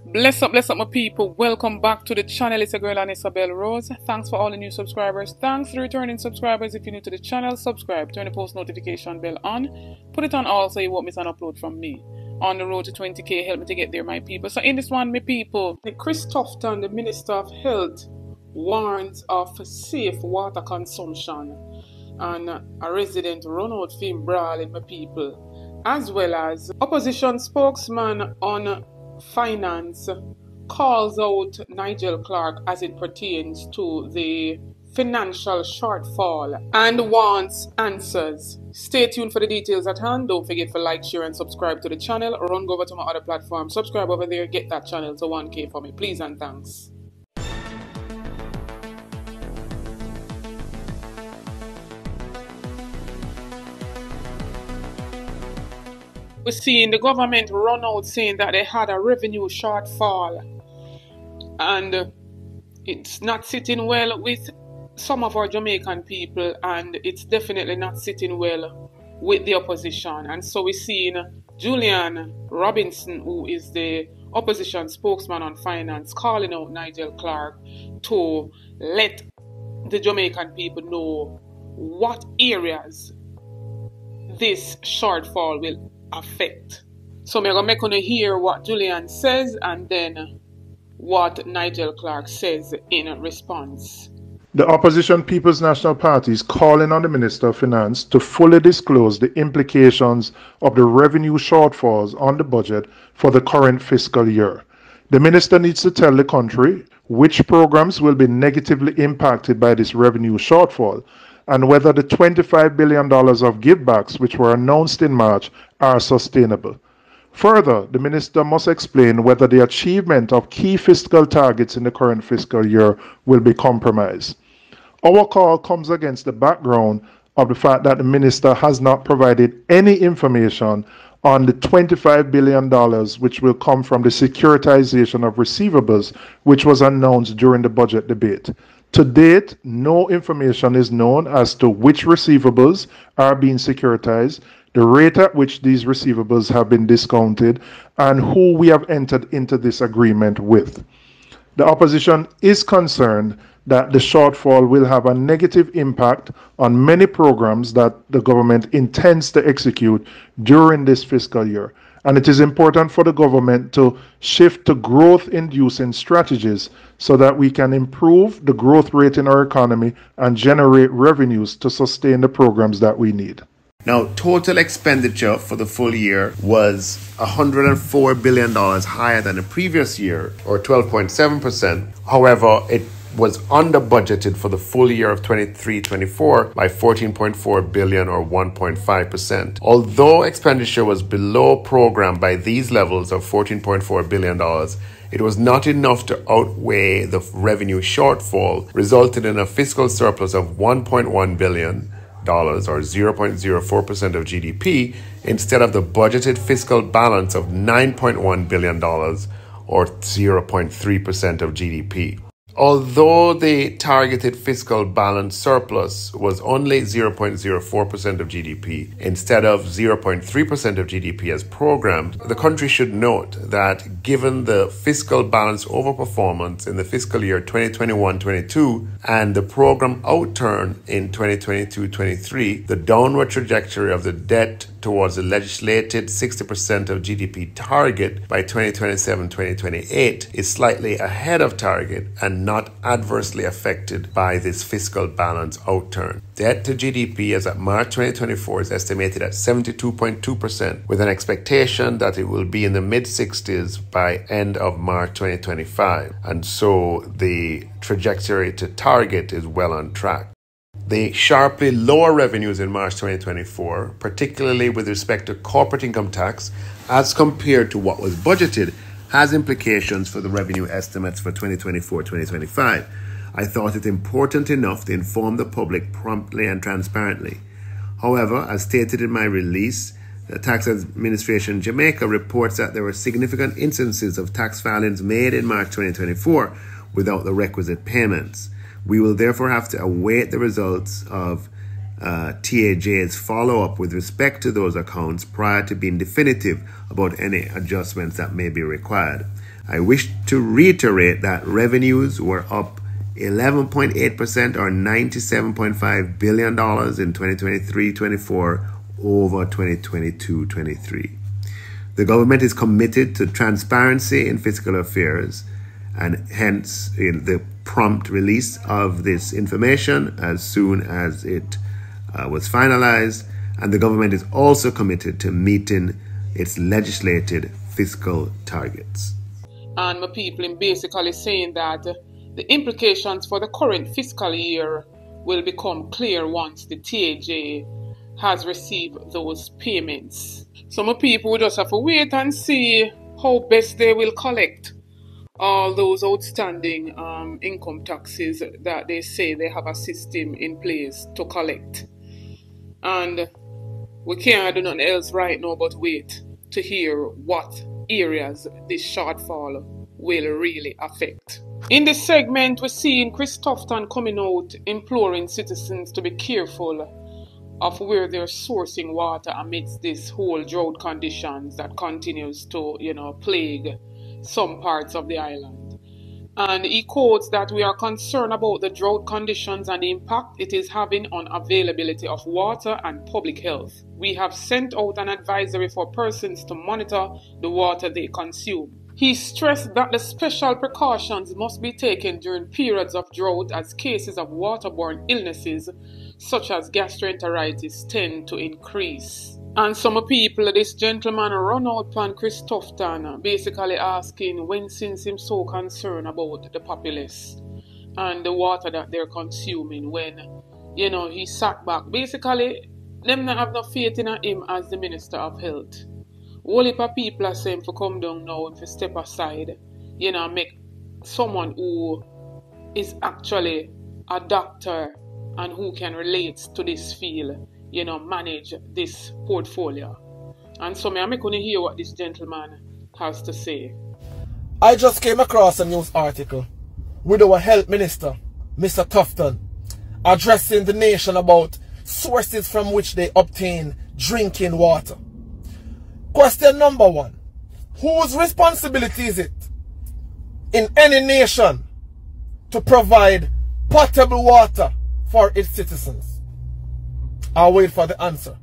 Bless up my people. Welcome back to the channel. It's a girl and Isabel Rose. Thanks for all the new subscribers. Thanks to returning subscribers. If you're new to the channel, subscribe, turn the post notification bell on, put it on all so you won't miss an upload from me. On the road to 20k, help me to get there, my people. So in this one, my people, Chris TUFTON, the Minister of Health, warns of safe water consumption, and a resident run out film brawling, my people, as well as opposition spokesman on finance calls out Nigel Clerk as it pertains to the financial shortfall and wants answers. Stay tuned for the details at hand. Don't forget to like, share and subscribe to the channel. Run over to my other platform, subscribe over there, get that channel to 1k for me, please and thanks. We're seeing the government run out saying that they had a revenue shortfall, and it's not sitting well with some of our Jamaican people, and it's definitely not sitting well with the opposition. And so we're seeing Julian Robinson, who is the opposition spokesman on finance, calling out Nigel Clerk to let the Jamaican people know what areas this shortfall will affect. So I'm going to make you hear what Julian says and then what Nigel Clerk says in response. The opposition People's National Party is calling on the Minister of Finance to fully disclose the implications of the revenue shortfalls on the budget for the current fiscal year. The minister needs to tell the country which programs will be negatively impacted by this revenue shortfall, and whether the $25 billion of givebacks which were announced in March are sustainable. Further, the minister must explain whether the achievement of key fiscal targets in the current fiscal year will be compromised. Our call comes against the background of the fact that the minister has not provided any information on the $25 billion which will come from the securitization of receivables, which was announced during the budget debate. To date, no information is known as to which receivables are being securitized, the rate at which these receivables have been discounted, and who we have entered into this agreement with. The opposition is concerned that the shortfall will have a negative impact on many programs that the government intends to execute during this fiscal year. And it is important for the government to shift to growth-inducing strategies so that we can improve the growth rate in our economy and generate revenues to sustain the programs that we need. Now, total expenditure for the full year was $104 billion higher than the previous year, or 12.7%. However, it was under budgeted for the full year of 23-24 by $14.4 billion, or 1.5%. Although expenditure was below program by these levels of $14.4 billion, it was not enough to outweigh the revenue shortfall, resulting in a fiscal surplus of $1.1 billion, or 0.04% of GDP, instead of the budgeted fiscal balance of $9.1 billion, or 0.3% of GDP. Although the targeted fiscal balance surplus was only 0.04% of GDP instead of 0.3% of GDP as programmed, the country should note that given the fiscal balance overperformance in the fiscal year 2021-22 and the program outturn in 2022-23, the downward trajectory of the debt towards the legislated 60% of GDP target by 2027-2028 is slightly ahead of target and not adversely affected by this fiscal balance outturn. Debt to GDP as at March 2024 is estimated at 72.2%, with an expectation that it will be in the mid-60s by end of March 2025. And so the trajectory to target is well on track. The sharply lower revenues in March 2024, particularly with respect to corporate income tax, as compared to what was budgeted, has implications for the revenue estimates for 2024-2025. I thought it important enough to inform the public promptly and transparently. However, as stated in my release, the Tax Administration Jamaica reports that there were significant instances of tax filings made in March 2024 without the requisite payments. We will therefore have to await the results of TAJ's follow-up with respect to those accounts prior to being definitive about any adjustments that may be required. I wish to reiterate that revenues were up 11.8% or $97.5 billion in 2023-24 over 2022-23. The government is committed to transparency in fiscal affairs, and hence in the prompt release of this information as soon as it was finalized. And the government is also committed to meeting its legislated fiscal targets. And my people in basically saying that the implications for the current fiscal year will become clear once the TAJ has received those payments. So my people will just have to wait and see how best they will collect all those outstanding income taxes that they say they have a system in place to collect. And we can't do nothing else right now but wait to hear what areas this shortfall will really affect. In this segment, we're seeing TUFTON coming out imploring citizens to be careful of where they're sourcing water amidst this whole drought conditions that continues to, plague some parts of the island. And he quotes that we are concerned about the drought conditions and the impact it is having on availability of water and public health. We have sent out an advisory for persons to monitor the water they consume. He stressed that the special precautions must be taken during periods of drought as cases of waterborne illnesses such as gastroenteritis tend to increase. And some people, this gentleman run out on TUFTON, basically asking when since him so concerned about the populace and the water that they're consuming when, he sat back. Basically, them not have no faith in him as the Minister of Health. Whole heap of people are saying to come down now and to step aside, make someone who is actually a doctor and who can relate to this field, manage this portfolio. And so I'm going to hear what this gentleman has to say. I just came across a news article with our health minister, Mr. TUFTON, addressing the nation about sources from which they obtain drinking water. Question number one, whose responsibility is it in any nation to provide potable water for its citizens? I'll wait for the answer.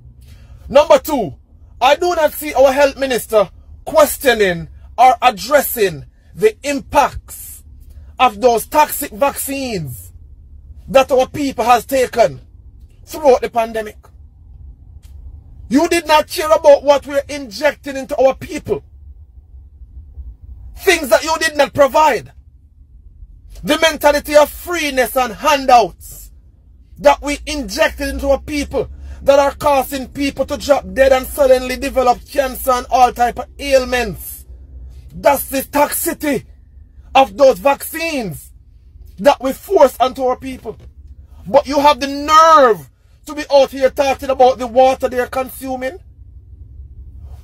Number two, I do not see our health minister questioning or addressing the impacts of those toxic vaccines that our people has taken throughout the pandemic. You did not care about what we're injecting into our people. Things that you did not provide. The mentality of freeness and handouts that we injected into our people that are causing people to drop dead and suddenly develop cancer and all type of ailments. That's the toxicity of those vaccines that we force onto our people. But you have the nerve to be out here talking about the water they're consuming?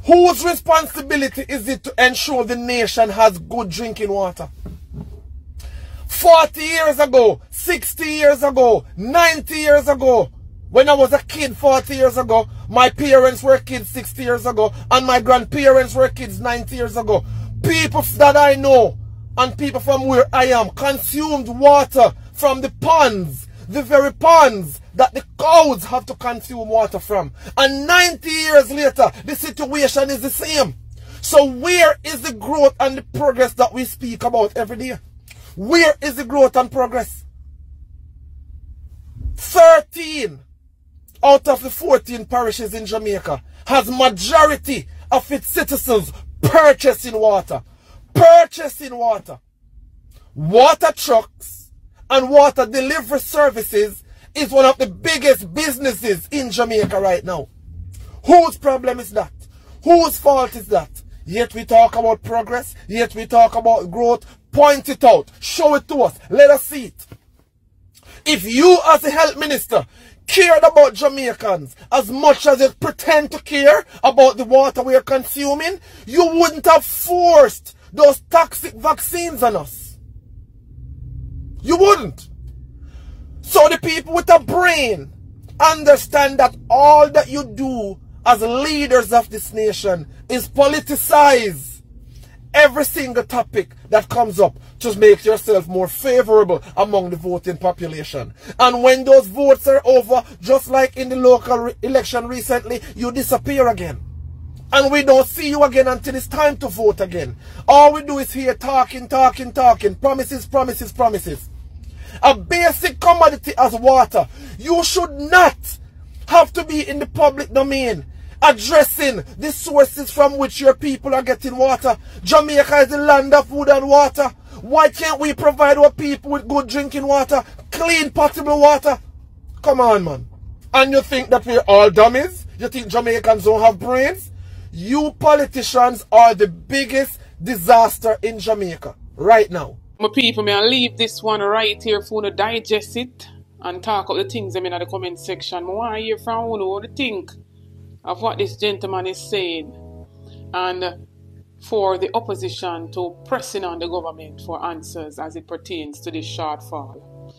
Whose responsibility is it to ensure the nation has good drinking water? 40 years ago, 60 years ago, 90 years ago, when I was a kid 40 years ago, my parents were kids 60 years ago, and my grandparents were kids 90 years ago. People that I know, and people from where I am, consumed water from the ponds, the very ponds that the cows have to consume water from. And 90 years later, the situation is the same. So where is the growth and the progress that we speak about every day? Where is the growth and progress? 13 out of the 14 parishes in Jamaica has majority of its citizens purchasing water. Purchasing water. Water trucks and water delivery services is one of the biggest businesses in Jamaica right now. Whose problem is that? Whose fault is that? Yet we talk about progress, yet we talk about growth. Point it out. Show it to us. Let us see it. If you as a health minister cared about Jamaicans as much as you pretend to care about the water we are consuming, you wouldn't have forced those toxic vaccines on us. You wouldn't. So the people with a brain understand that all that you do as leaders of this nation is politicize every single topic that comes up to make yourself more favorable among the voting population. And when those votes are over, just like in the local election recently, you disappear again. And we don't see you again until it's time to vote again. All we do is hear talking, promises, promises, promises. A basic commodity as water. You should not have to be in the public domain addressing the sources from which your people are getting water. Jamaica is the land of food and water. Why can't we provide our people with good drinking water, clean potable water? Come on, man. And you think that we're all dummies? You think Jamaicans don't have brains? You politicians are the biggest disaster in Jamaica right now. My people, may I leave this one right here for you to digest it and talk about the things in the comment section. I want to hear from you what you think of what this gentleman is saying, and for the opposition to pressing on the government for answers as it pertains to this shortfall.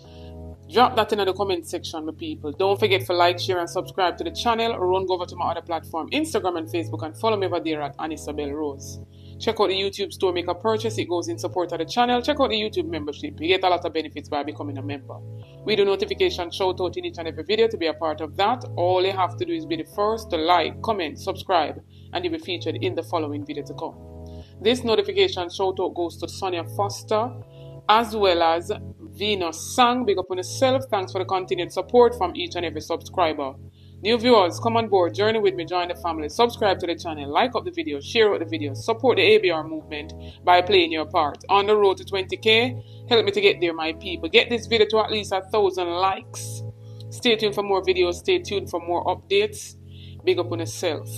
Drop that in the comment section, my people. Don't forget to like, share, and subscribe to the channel. Run over to my other platform, Instagram and Facebook, and follow me over there at Isabel Rose. Check out the YouTube store, make a purchase. It goes in support of the channel. Check out the YouTube membership. You get a lot of benefits by becoming a member. We do notification shout out in each and every video. To be a part of that, all you have to do is be the first to like, comment, subscribe, and you'll be featured in the following video to come. This notification shout out goes to Sonia Foster, as well as Venus Sang. Big up on yourself. Thanks for the continued support from each and every subscriber. New viewers, come on board, journey with me, join the family, subscribe to the channel, like up the video, share out the video, support the ABR movement by playing your part. On the road to 20k, help me to get there, my people. Get this video to at least 1,000 likes. Stay tuned for more videos, stay tuned for more updates. Big up on yourself.